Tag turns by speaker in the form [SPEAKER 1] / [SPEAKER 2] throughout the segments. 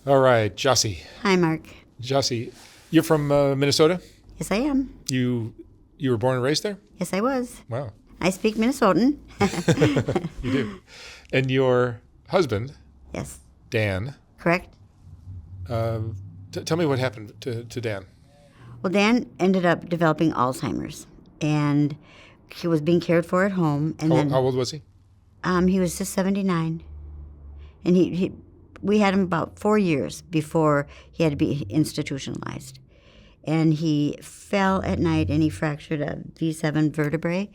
[SPEAKER 1] All right, Josie.
[SPEAKER 2] Hi, Mark.
[SPEAKER 1] Josie, you're from Minnesota?
[SPEAKER 2] Yes, I am.
[SPEAKER 1] You were born and raised there?
[SPEAKER 2] Yes, I was.
[SPEAKER 1] Wow.
[SPEAKER 2] I speak Minnesotan.
[SPEAKER 1] You do. And your husband,
[SPEAKER 2] Yes,
[SPEAKER 1] Dan,
[SPEAKER 2] correct.
[SPEAKER 1] tell me what happened to Dan.
[SPEAKER 2] Well, Dan ended up developing Alzheimer's, and he was being cared for at home. And
[SPEAKER 1] How old was he?
[SPEAKER 2] he was just 79, and we had him about 4 years before he had to be institutionalized. And he fell at night and he fractured a V7 vertebrae.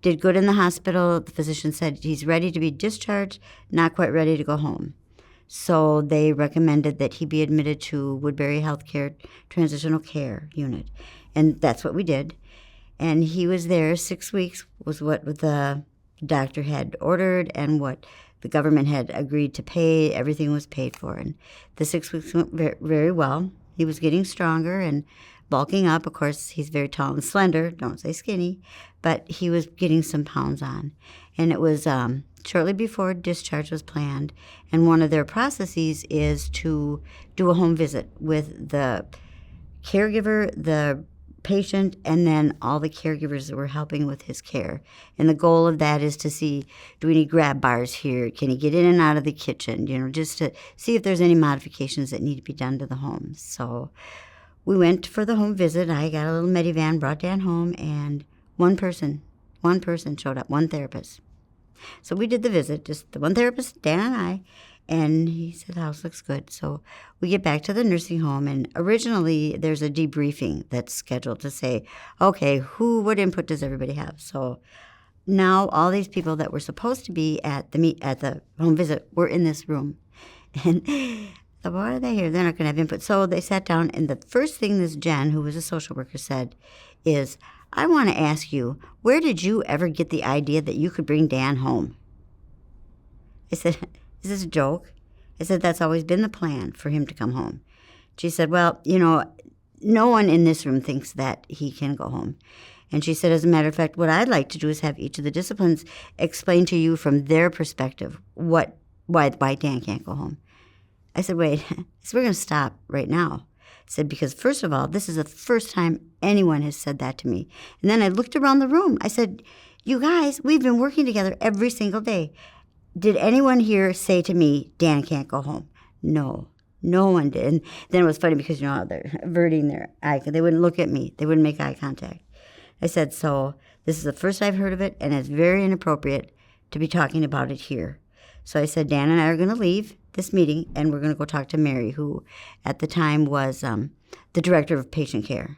[SPEAKER 2] Did good in the hospital. The physician said he's ready to be discharged, not quite ready to go home. So they recommended that he be admitted to Woodbury Healthcare Transitional Care Unit. And that's what we did. And he was there 6 weeks, was what the doctor had ordered and what the government had agreed to pay. Everything was paid for. And the 6 weeks went very, very well. He was getting stronger and bulking up. Of course, he's very tall and slender. Don't say skinny. But he was getting some pounds on. And it was shortly before discharge was planned. And one of their processes is to do a home visit with the caregiver, the patient, and then all the caregivers that were helping with his care. And the goal of that is to see, do we need grab bars here? Can he get in and out of the kitchen? Just to see if there's any modifications that need to be done to the home. So we went for the home visit. I got a little minivan, brought Dan home, and one person showed up, one therapist. So we did the visit, just the one therapist, Dan and I, and he said, the house looks good. So we get back to the nursing home, and originally there's a debriefing that's scheduled to say, okay, what input does everybody have? So now all these people that were supposed to be at the home visit were in this room. And so why are they here? They're not going to have input. So they sat down, and the first thing this Jen, who was a social worker, said is, I want to ask you, where did you ever get the idea that you could bring Dan home? I said, is this a joke? I said, that's always been the plan, for him to come home. She said, well, no one in this room thinks that he can go home. And she said, as a matter of fact, what I'd like to do is have each of the disciplines explain to you from their perspective why Dan can't go home. I said, wait, we're going to stop right now. I said, because first of all, this is the first time anyone has said that to me. And then I looked around the room. I said, you guys, we've been working together every single day. Did anyone here say to me, Dan can't go home? No one did. And then it was funny because, they're averting their eye. They wouldn't look at me. They wouldn't make eye contact. I said, so this is the first I've heard of it, and it's very inappropriate to be talking about it here. So I said, Dan and I are going to leave this meeting, and we're going to go talk to Mary, who at the time was the director of patient care.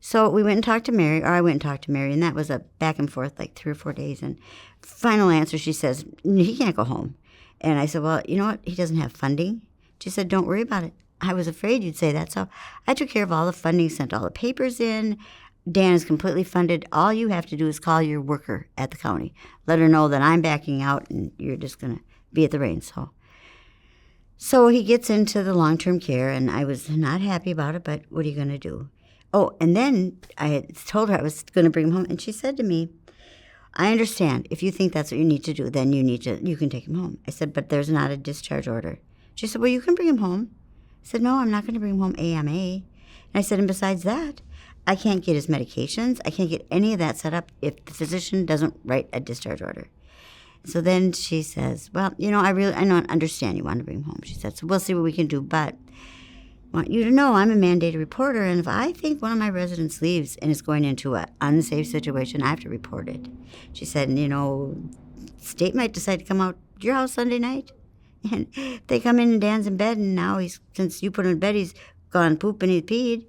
[SPEAKER 2] So we went and talked to Mary, or I went and talked to Mary, and that was a back and forth, like 3 or 4 days. And final answer, she says, he can't go home. And I said, well, you know what? He doesn't have funding. She said, don't worry about it. I was afraid you'd say that. So I took care of all the funding, sent all the papers in. Dan is completely funded. All you have to do is call your worker at the county. Let her know that I'm backing out and you're just going to be at the reins. So he gets into the long-term care, and I was not happy about it, but what are you going to do? Oh, and then I had told her I was going to bring him home, and she said to me, I understand. If you think that's what you need to do, then you can take him home. I said, but there's not a discharge order. She said, well, you can bring him home. I said, no, I'm not going to bring him home AMA. And I said, and besides that, I can't get his medications. I can't get any of that set up if the physician doesn't write a discharge order. So then she says, well, I don't understand you want to bring him home. She said, so we'll see what we can do, but I want you to know I'm a mandated reporter, and if I think one of my residents leaves and is going into an unsafe situation, I have to report it. She said, state might decide to come out to your house Sunday night, and they come in and Dan's in bed, and now since you put him in bed, he's gone poop and he's peed.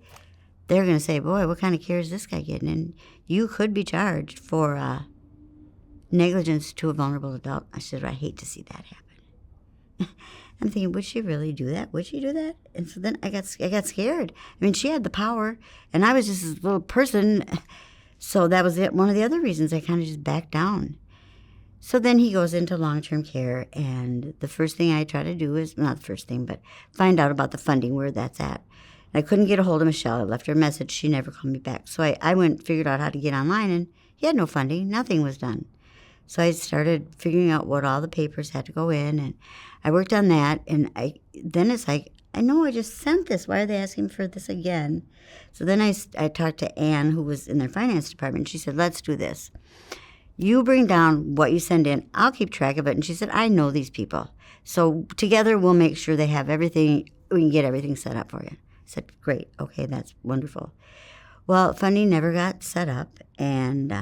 [SPEAKER 2] They're going to say, boy, what kind of care is this guy getting? And you could be charged for negligence to a vulnerable adult. I said, I hate to see that happen. I'm thinking, would she really do that? Would she do that? And so then I got scared. I mean, she had the power, and I was just this little person. So that was one of the other reasons I kind of just backed down. So then he goes into long-term care, and the first thing I try to do is, not the first thing, but find out about the funding, where that's at. And I couldn't get a hold of Michelle. I left her a message. She never called me back. So I went and figured out how to get online, and he had no funding. Nothing was done. So I started figuring out what all the papers had to go in, and I worked on that. And then it's like I know I just sent this. Why are they asking for this again? So then I talked to Ann, who was in their finance department. She said, let's do this. You bring down what you send in. I'll keep track of it. And she said, I know these people. So together we'll make sure they have everything. We can get everything set up for you. I said, great. Okay, that's wonderful. Well, funding never got set up. And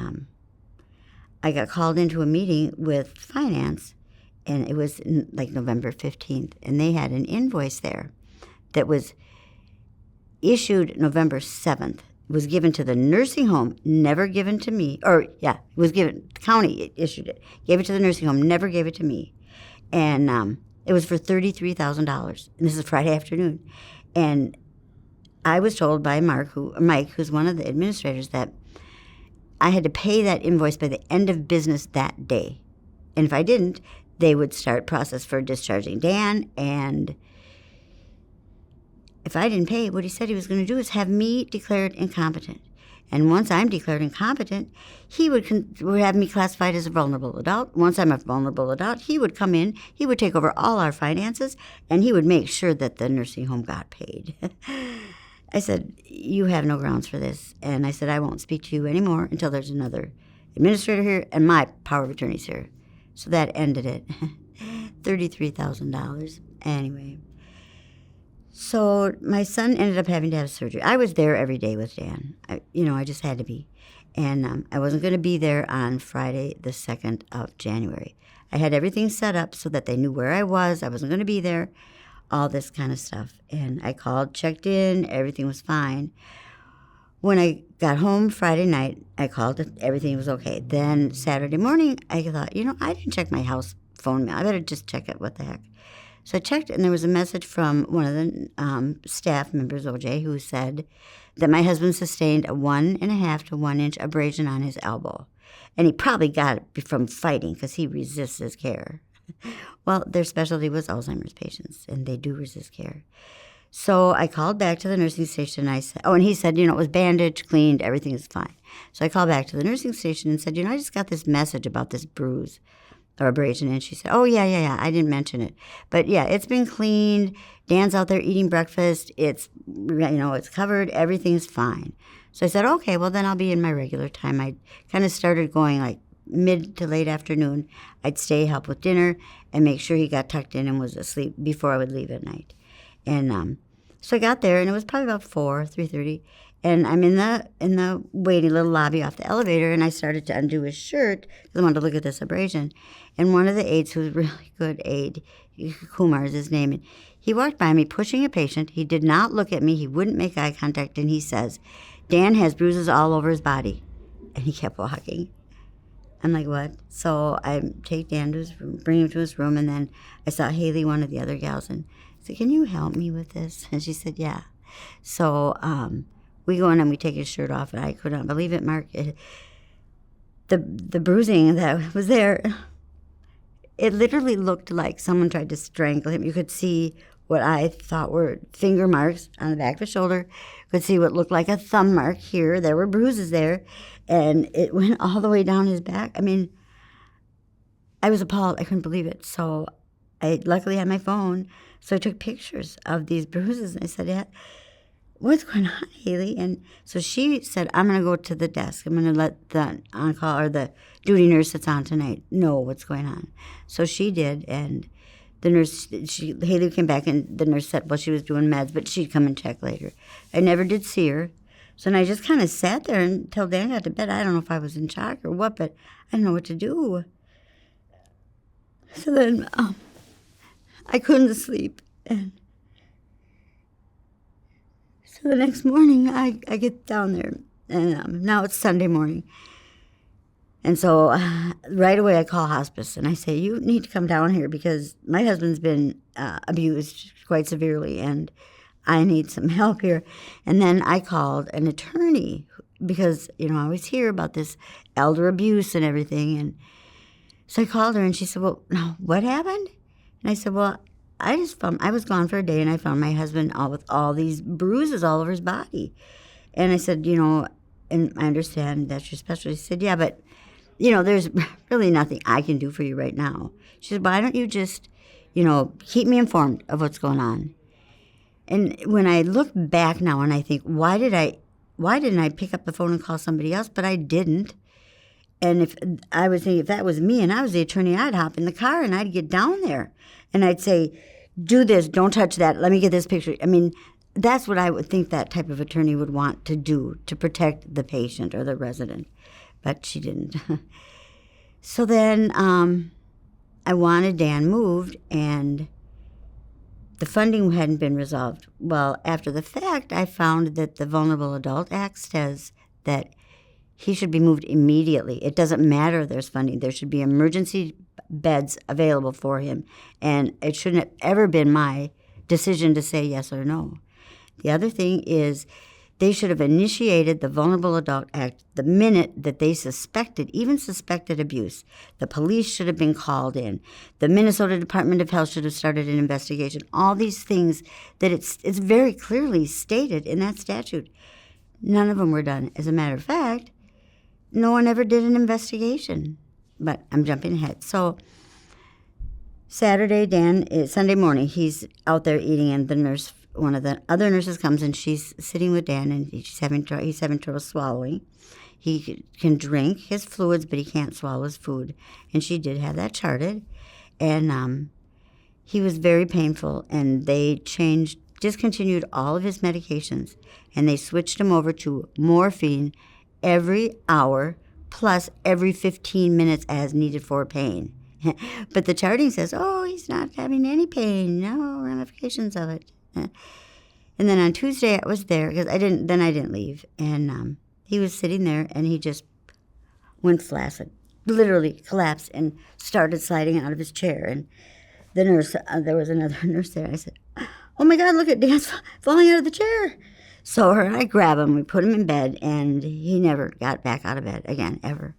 [SPEAKER 2] I got called into a meeting with finance. And it was like November 15th. And they had an invoice there that was issued November 7th. It was given to the nursing home, never given to me. It was given, the county issued it, gave it to the nursing home, never gave it to me. And it was for $33,000. And this is Friday afternoon. And I was told by Mike, who's one of the administrators, that I had to pay that invoice by the end of business that day. And if I didn't, they would start process for discharging Dan. And if I didn't pay, what he said he was going to do is have me declared incompetent. And once I'm declared incompetent, he would have me classified as a vulnerable adult. Once I'm a vulnerable adult, he would come in, he would take over all our finances, and he would make sure that the nursing home got paid. I said, you have no grounds for this. And I said, I won't speak to you anymore until there's another administrator here and my power of attorney's here. So that ended it. $33,000. Anyway. So my son ended up having to have surgery. I was there every day with Dan. I just had to be. And I wasn't going to be there on Friday, the 2nd of January. I had everything set up so that they knew where I was. I wasn't going to be there, all this kind of stuff. And I called, checked in, everything was fine. When I got home Friday night, I called, everything was okay. Then Saturday morning, I thought, I didn't check my house phone mail. I better just check it, what the heck. So I checked, and there was a message from one of the staff members, OJ, who said that my husband sustained a 1.5 to 1 inch abrasion on his elbow. And he probably got it from fighting because he resists his care. Well, their specialty was Alzheimer's patients, and they do resist care. So I called back to the nursing station. And I said, and he said, it was bandaged, cleaned, everything is fine. So I called back to the nursing station and said, I just got this message about this bruise or abrasion. And she said, oh, yeah, I didn't mention it. But yeah, it's been cleaned. Dan's out there eating breakfast. It's, it's covered. Everything's fine. So I said, okay, well, then I'll be in my regular time. I kind of started going like mid to late afternoon. I'd stay, help with dinner, and make sure he got tucked in and was asleep before I would leave at night. And so I got there, and it was probably about 3:30. And I'm in the waiting little lobby off the elevator, and I started to undo his shirt because I wanted to look at this abrasion. And one of the aides, who was a really good aide, Kumar is his name, and he walked by me pushing a patient. He did not look at me. He wouldn't make eye contact, and he says, Dan has bruises all over his body. And he kept walking. I'm like, what? So I take Dan to his room, bring him to his room, and then I saw Haley, one of the other gals, and I said, can you help me with this? And she said, yeah. So we go in and we take his shirt off, and I could not believe it, Mark. The bruising that was there, it literally looked like someone tried to strangle him. You could see what I thought were finger marks on the back of his shoulder. You could see what looked like a thumb mark here. There were bruises there, and it went all the way down his back. I mean, I was appalled. I couldn't believe it. So I luckily had my phone, so I took pictures of these bruises, and I said, yeah, what's going on, Haley? And so she said, I'm going to go to the desk. I'm going to let the on-call or the duty nurse that's on tonight know what's going on. So she did, and the nurse, Haley came back, and the nurse said, well, she was doing meds, but she'd come and check later. I never did see her. So then I just kind of sat there until Dan got to bed. I don't know if I was in shock or what, but I didn't know what to do. So then I couldn't sleep. And so the next morning, I get down there, and now it's Sunday morning. And so right away I call hospice, and I say, you need to come down here because my husband's been abused quite severely, and I need some help here. And then I called an attorney because, I always hear about this elder abuse and everything. And so I called her, and she said, well, now, what happened? And I said, well, I was gone for a day, and I found my husband with all these bruises all over his body. And I said, and I understand that's your specialty. She said, yeah, but, there's really nothing I can do for you right now. She said, why don't you just, keep me informed of what's going on? And when I look back now and I think, why didn't I pick up the phone and call somebody else? But I didn't. And if I was thinking, if that was me and I was the attorney, I'd hop in the car and I'd get down there and I'd say, do this, don't touch that, let me get this picture. I mean, that's what I would think that type of attorney would want to do to protect the patient or the resident. But she didn't. So then I wanted Dan moved, and the funding hadn't been resolved. Well, after the fact, I found that the Vulnerable Adult Act says that he should be moved immediately. It doesn't matter if there's funding. There should be emergency beds available for him. And it shouldn't have ever been my decision to say yes or no. The other thing is they should have initiated the Vulnerable Adult Act the minute that they even suspected abuse. The police should have been called in. The Minnesota Department of Health should have started an investigation. All these things that it's very clearly stated in that statute. None of them were done. As a matter of fact, no one ever did an investigation. But I'm jumping ahead. So Sunday morning, he's out there eating, and one of the other nurses comes, and she's sitting with Dan, and he's having trouble swallowing. He can drink his fluids, but he can't swallow his food. And she did have that charted. And he was very painful, and they discontinued all of his medications, and they switched him over to morphine every hour plus every 15 minutes as needed for pain. But the charting says, he's not having any pain, no ramifications of it. And then on Tuesday I was there because I didn't leave, and he was sitting there and he just went flaccid, literally collapsed and started sliding out of his chair. And the nurse, there was another nurse there. I said, "Oh my God, look at Dan's falling out of the chair." So her and I grab him, we put him in bed, and he never got back out of bed again, ever.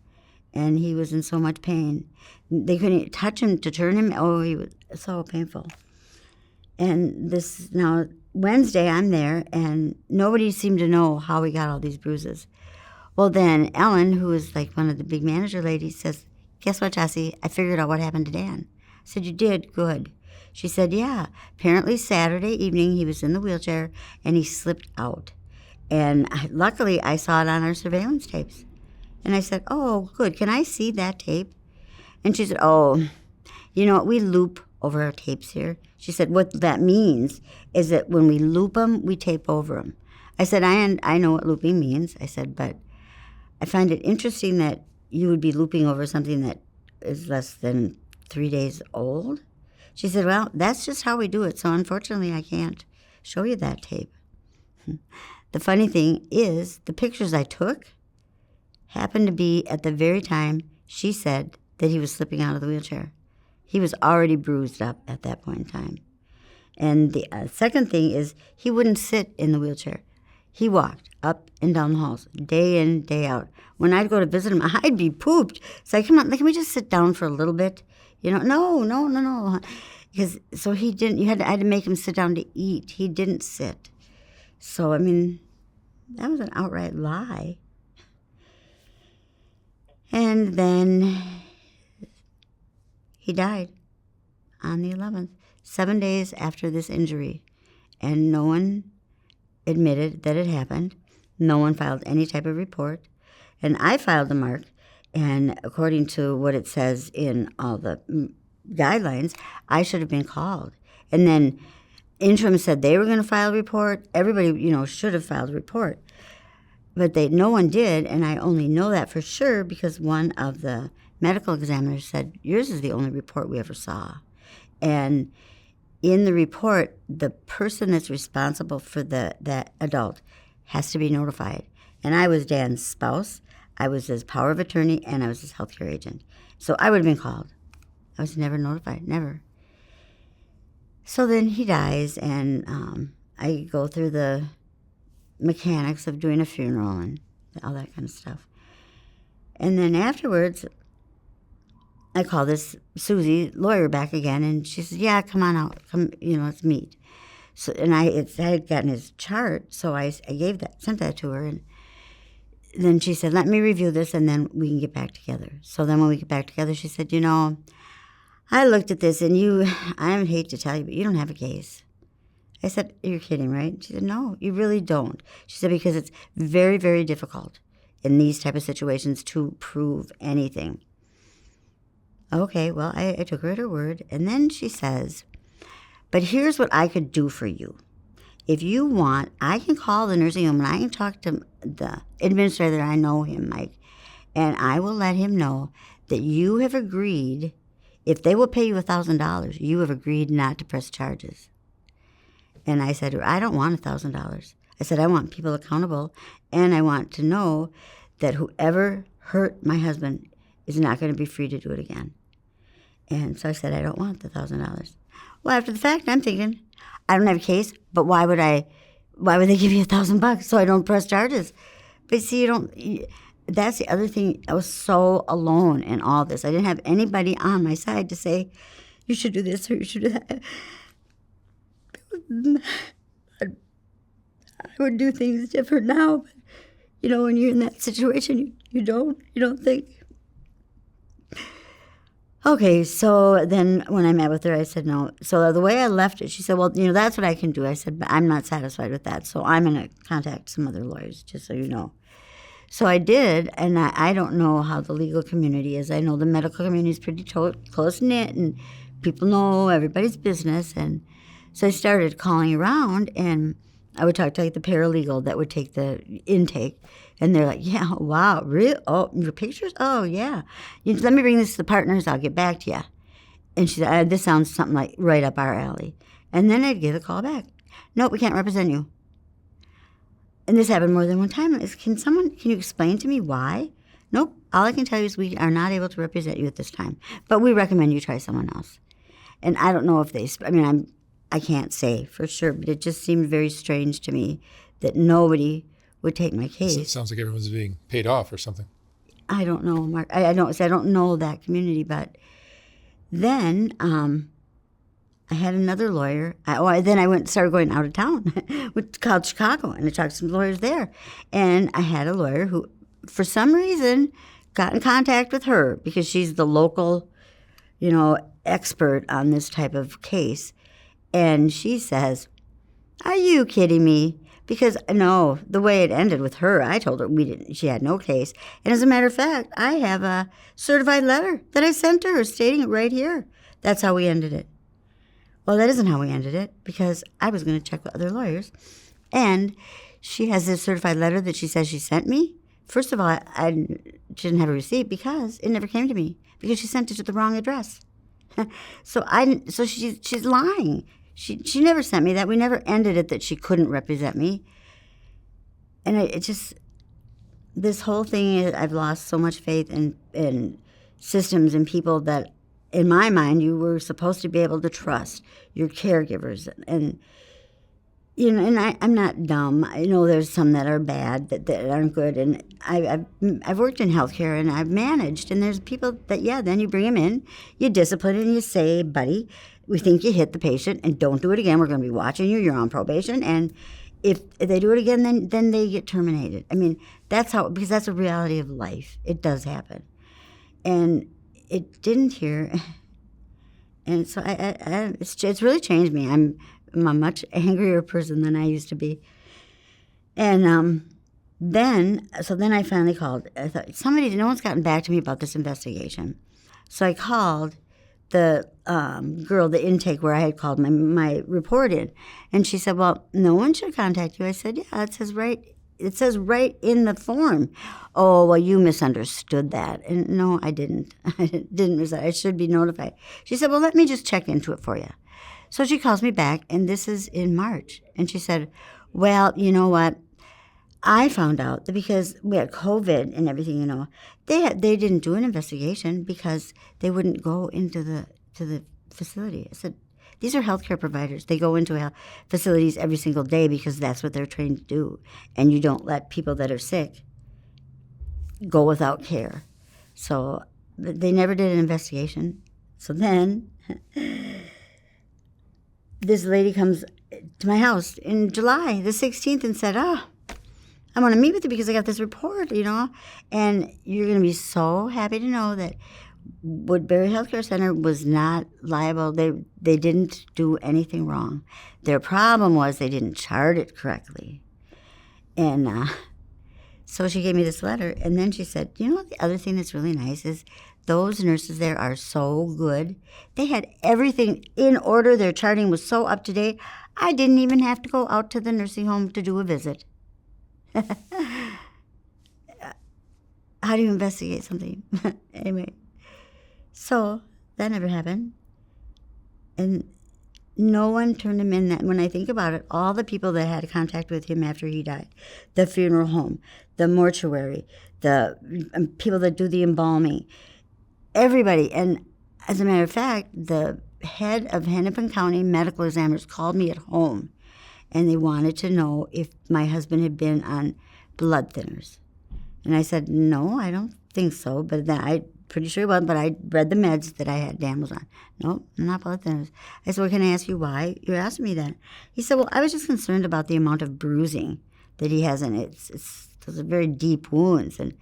[SPEAKER 2] And he was in so much pain. They couldn't touch him to turn him. Oh, he was so painful. And now Wednesday I'm there, and nobody seemed to know how he got all these bruises. Well, then Ellen, who is like one of the big manager ladies, says, "Guess what, Josie? I figured out what happened to Dan." I said, "You did? Good." She said, "Yeah. Apparently Saturday evening he was in the wheelchair and he slipped out. And luckily I saw it on our surveillance tapes." And I said, "Oh, good. Can I see that tape?" And she said, "Oh, you know what? We loop over our tapes here." She said, "What that means is that when we loop them, we tape over them." I said, I know what looping means. I said, "But I find it interesting that you would be looping over something that is less than 3 days old." She said, "Well, that's just how we do it, so unfortunately I can't show you that tape." The funny thing is, the pictures I took happened to be at the very time she said that he was slipping out of the wheelchair. He was already bruised up at that point in time. And the second thing is, he wouldn't sit in the wheelchair. He walked up and down the halls, day in, day out. When I'd go to visit him, I'd be pooped. It's like, "Come on, can we just sit down for a little bit?" No. Because so he didn't. I had to make him sit down to eat. He didn't sit. So I mean, that was an outright lie. And then he died on the 11th, 7 days after this injury, and no one admitted that it happened. No one filed any type of report, and I filed a mark. And according to what it says in all the guidelines, I should have been called. And then interim said they were going to file a report. Everybody, should have filed a report. But no one did, and I only know that for sure because one of the medical examiners said, "Yours is the only report we ever saw." And in the report, the person that's responsible for that adult has to be notified. And I was Dan's spouse. I was his power of attorney, and I was his healthcare agent. So I would have been called. I was never notified, never. So then he dies, and I go through the mechanics of doing a funeral and all that kind of stuff. And then afterwards, I call this Susie lawyer back again, and she says, "Yeah, come on out. Come, let's meet." So, and I had gotten his chart, so I sent that to her, and then she said, "Let me review this, and then we can get back together." So then when we get back together, she said, "I looked at this, and I hate to tell you, but you don't have a case." I said, you're kidding, right? She said, no, you really don't. She said, because it's very, very difficult in these type of situations to prove anything. Okay, well, I took her at her word. And then she says, but here's what I could do for you. If you want, I can call the nursing home and I can talk to the administrator. I know him, Mike. And I will let him know that you have agreed, if they will pay you $1,000, you have agreed not to press charges. And I said, I don't want $1,000. I said, I want people accountable, and I want to know that whoever hurt my husband is not going to be free to do it again. And so I said, I don't want the $1,000. Well, after the fact, I'm thinking, I don't have a case, but why would they give you $1,000 so I don't press charges? But see, that's the other thing. I was so alone in all this. I didn't have anybody on my side to say, you should do this or you should do that. I would do things different now, but when you're in that situation, you don't think. Okay, so then when I met with her, I said no. So the way I left it, she said, well, that's what I can do. I said, but I'm not satisfied with that, so I'm going to contact some other lawyers, just so you know. So I did, and I don't know how the legal community is. I know the medical community is pretty close-knit, and people know everybody's business. And so I started calling around, and I would talk to the paralegal that would take the intake. And they're like, yeah, wow, really? Oh, your pictures? Oh, yeah. Let me bring this to the partners. I'll get back to you. And she said, this sounds something like right up our alley. And then I'd get a call back. Nope, we can't represent you. And this happened more than one time. Can you explain to me why? Nope. All I can tell you is we are not able to represent you at this time. But we recommend you try someone else. And I don't know if I can't say for sure, but it just seemed very strange to me that nobody would take my case.
[SPEAKER 1] So it sounds like everyone's being paid off or something.
[SPEAKER 2] I don't know, Mark. I don't know that community, but then I had another lawyer. Then I started going out of town, called Chicago, and I talked to some lawyers there. And I had a lawyer who, for some reason, got in contact with her because she's the local, expert on this type of case. And she says, are you kidding me? Because, no, the way it ended with her, I told her she had no case. And as a matter of fact, I have a certified letter that I sent to her stating it right here. That's how we ended it. Well, that isn't how we ended it, because I was going to check with other lawyers. And she has this certified letter that she says she sent me. First of all, I didn't have a receipt because it never came to me, because she sent it to the wrong address. So she's lying. She never sent me that. We never ended it that she couldn't represent me. And this whole thing, I've lost so much faith in systems and people that, in my mind, you were supposed to be able to trust your caregivers. And I'm not dumb. I know there's some that are bad, that aren't good. And I've worked in healthcare, and I've managed. And there's people that, then you bring them in, you discipline, and you say, buddy, we think you hit the patient, and don't do it again. We're going to be watching you. You're on probation. And if they do it again, then they get terminated. Because that's a reality of life. It does happen. And it didn't here. And so it's really changed me. I'm a much angrier person than I used to be. And then I finally called. I thought, no one's gotten back to me about this investigation. So I called the girl, the intake where I had called my report in. And she said, well, no one should contact you. I said, yeah, it says right in the form. Oh, well, you misunderstood that. And no, I didn't. I didn't misunderstand. I should be notified. She said, well, let me just check into it for you. So she calls me back, and this is in March. And she said, well, you know what? I found out that because we had COVID and everything, they didn't do an investigation because they wouldn't go into the facility. I said, these are healthcare providers. They go into facilities every single day because that's what they're trained to do. And you don't let people that are sick go without care. So they never did an investigation. So then this lady comes to my house in July the 16th and said, I want to meet with you because I got this report, and you're going to be so happy to know that Woodbury Healthcare Center was not liable. They didn't do anything wrong. Their problem was they didn't chart it correctly. And so she gave me this letter, and then she said, you know, the other thing that's really nice is those nurses there are so good. They had everything in order. Their charting was so up to date. I didn't even have to go out to the nursing home to do a visit. How do you investigate something? Anyway, so that never happened. And no one turned him in. That when I think about it, all the people that had contact with him after he died, the funeral home, the mortuary, the people that do the embalming, everybody. And as a matter of fact, the head of Hennepin County medical examiners called me at home, and they wanted to know if my husband had been on blood thinners. And I said, no, I don't think so. But then I'm pretty sure he wasn't, but I read the meds that Dan was on. No, not blood thinners. I said, well, can I ask you why you're asking me that? He said, well, I was just concerned about the amount of bruising that he has in it. Those are very deep wounds. And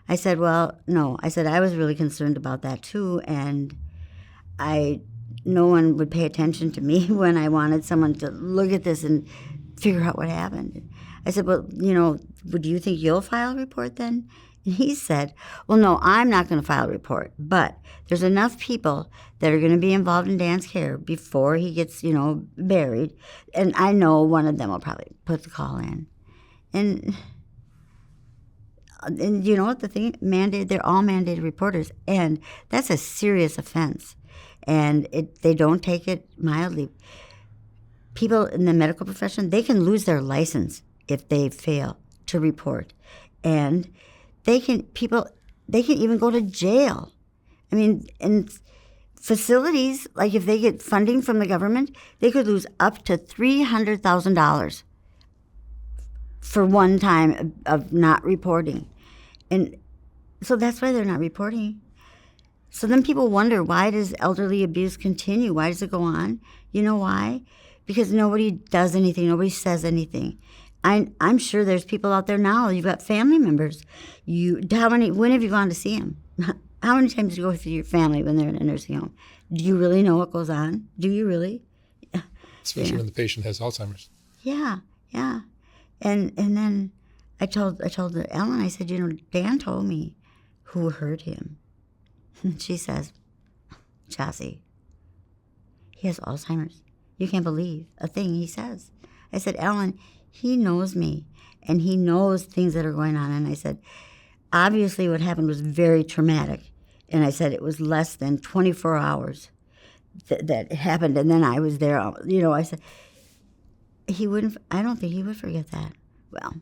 [SPEAKER 2] I said, well, no. I said, I was really concerned about that too. And no one would pay attention to me when I wanted someone to look at this and figure out what happened. I said, well, you know, do you think you'll file a report then? And he said, well, no, I'm not going to file a report, but there's enough people that are going to be involved in Dan's care before he gets, you know, buried, and I know one of them will probably put the call in. And you know what the thing, they're all mandated reporters, and that's a serious offense, and they don't take it mildly. People in the medical profession, they can lose their license if they fail to report, and they can even go to jail. I mean, in facilities, like if they get funding from the government, they could lose up to $300,000 for one time of not reporting. And so that's why they're not reporting. So then people wonder, why does elderly abuse continue? Why does it go on? You know why? Because nobody does anything. Nobody says anything. I'm sure there's people out there now. You've got family members. When have you gone to see them? How many times do you go with your family when they're in a nursing home? Do you really know what goes on? Do you really?
[SPEAKER 1] Especially when the patient has Alzheimer's.
[SPEAKER 2] Yeah. And then I told Ellen, I said, you know, Dan told me who hurt him. She says, Josie, he has Alzheimer's. You can't believe a thing he says. I said, Ellen, he knows me, and he knows things that are going on. And I said, obviously what happened was very traumatic. And I said it was less than 24 hours that happened, and then I was there. You know, I said, I don't think he would forget that. Well,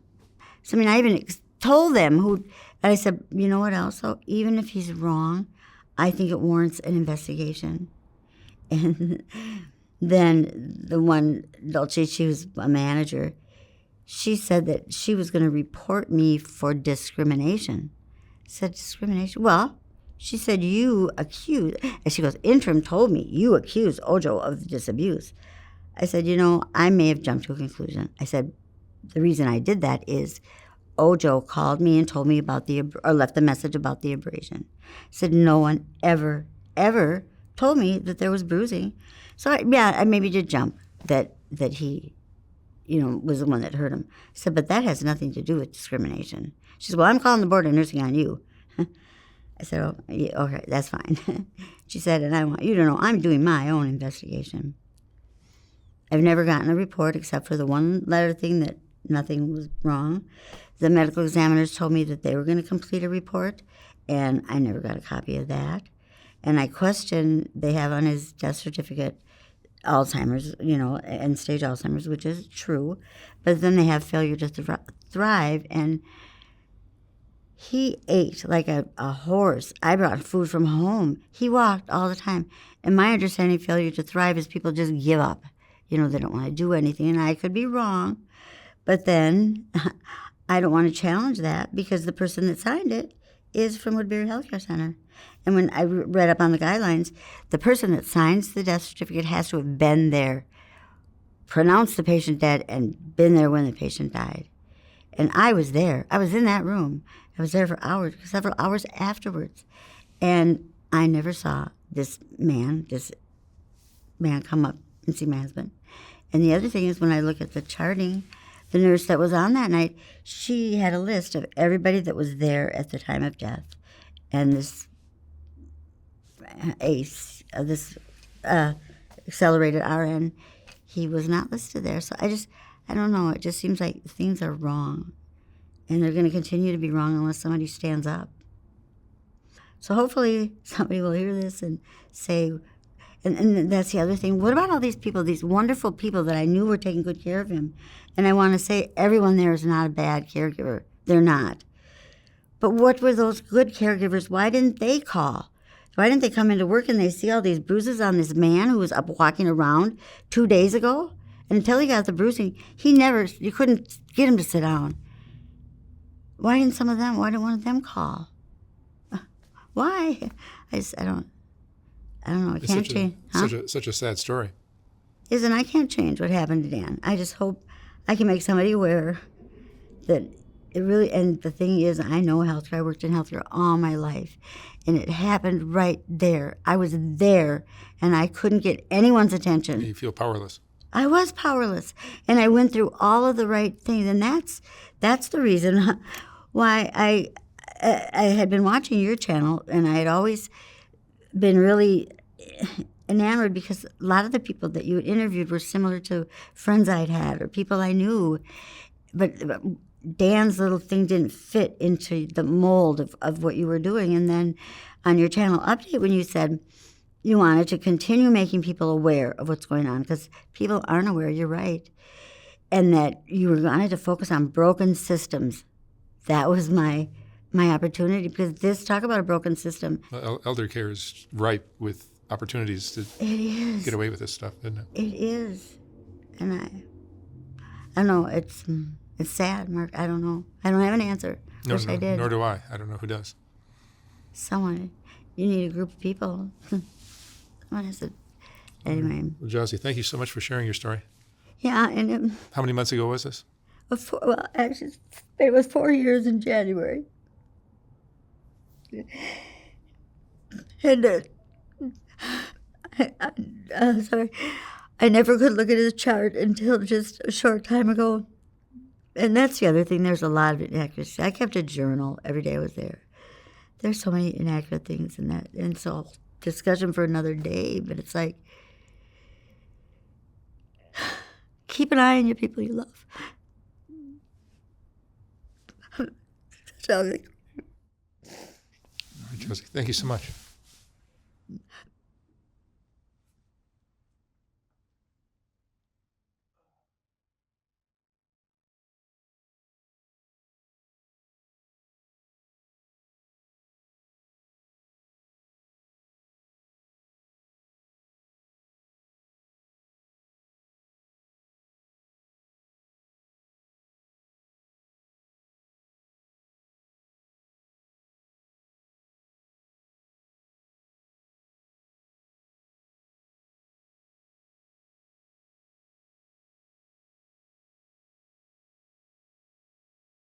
[SPEAKER 2] so I mean, I even told them and I said, you know what else? So even if he's wrong, I think it warrants an investigation. And then the one, Dolce, she was a manager, she said that she was going to report me for discrimination. I said, discrimination? Well, she said, you accused, and she goes, interim told me you accused Ojo of this abuse. I said, you know, I may have jumped to a conclusion. I said, the reason I did that is Ojo called me and told me about or left a message about the abrasion. I said, no one ever told me that there was bruising. So I maybe did jump that he, you know, was the one that hurt him. I said, but that has nothing to do with discrimination. She said, well, I'm calling the board of nursing on you. I said, oh, yeah, okay, that's fine. She said, and I want you to know I'm doing my own investigation. I've never gotten a report except for the one letter thing that nothing was wrong. The medical examiners told me that they were going to complete a report, and I never got a copy of that. And I questioned, they have on his death certificate Alzheimer's, you know, end-stage Alzheimer's, which is true, but then they have failure to thrive, and he ate like a horse. I brought food from home. He walked all the time. And my understanding of failure to thrive is people just give up. You know, they don't want to do anything, and I could be wrong. But then I don't want to challenge that because the person that signed it is from Woodbury Healthcare Center. And when I read up on the guidelines, the person that signs the death certificate has to have been there, pronounced the patient dead, and been there when the patient died. And I was there. I was in that room. I was there for hours, several hours afterwards. And I never saw this man come up and see my husband. And the other thing is, when I look at the charting, the nurse that was on that night, she had a list of everybody that was there at the time of death. And this accelerated RN, he was not listed there. So I don't know. It just seems like things are wrong. And they're going to continue to be wrong unless somebody stands up. So hopefully somebody will hear this and say, and that's the other thing. What about all these people, these wonderful people that I knew were taking good care of him? And I want to say everyone there is not a bad caregiver. They're not. But what were those good caregivers? Why didn't they call? Why didn't they come into work and they see all these bruises on this man who was up walking around 2 days ago? And until he got the bruising, you couldn't get him to sit down. Why didn't one of them call? Why? I don't know. I can't change.
[SPEAKER 1] Such a sad story.
[SPEAKER 2] I can't change what happened to Dan. I just hope I can make somebody aware that it really, and the thing is, I know healthcare. I worked in healthcare all my life, and it happened right there. I was there, and I couldn't get anyone's attention.
[SPEAKER 1] You feel powerless.
[SPEAKER 2] I was powerless, and I went through all of the right things, and that's the reason why I had been watching your channel, and I had always been really enamored because a lot of the people that you had interviewed were similar to friends I'd had or people I knew, but Dan's little thing didn't fit into the mold of what you were doing. And then on your channel update, when you said you wanted to continue making people aware of what's going on, because people aren't aware, you're right, and that you wanted to focus on broken systems, that was my opportunity, because talk about a broken system.
[SPEAKER 1] Well, elder care is ripe with opportunities to get away with this stuff, isn't it?
[SPEAKER 2] It is. And I don't know, it's sad, Mark. I don't know. I don't have an answer. Wish I did.
[SPEAKER 1] Nor do I. I don't know who does.
[SPEAKER 2] Someone. You need a group of people. Someone has to. Anyway.
[SPEAKER 1] Well, Josie, thank you so much for sharing your story.
[SPEAKER 2] Yeah, and
[SPEAKER 1] how many months ago was this?
[SPEAKER 2] Actually, it was 4 years in January. And sorry, I never could look at his chart until just a short time ago. And that's the other thing. There's a lot of inaccuracy. I kept a journal every day I was there. There's so many inaccurate things in that. And so discussion for another day. But it's like, keep an eye on your people you love.
[SPEAKER 1] All right, Josie, thank you so much.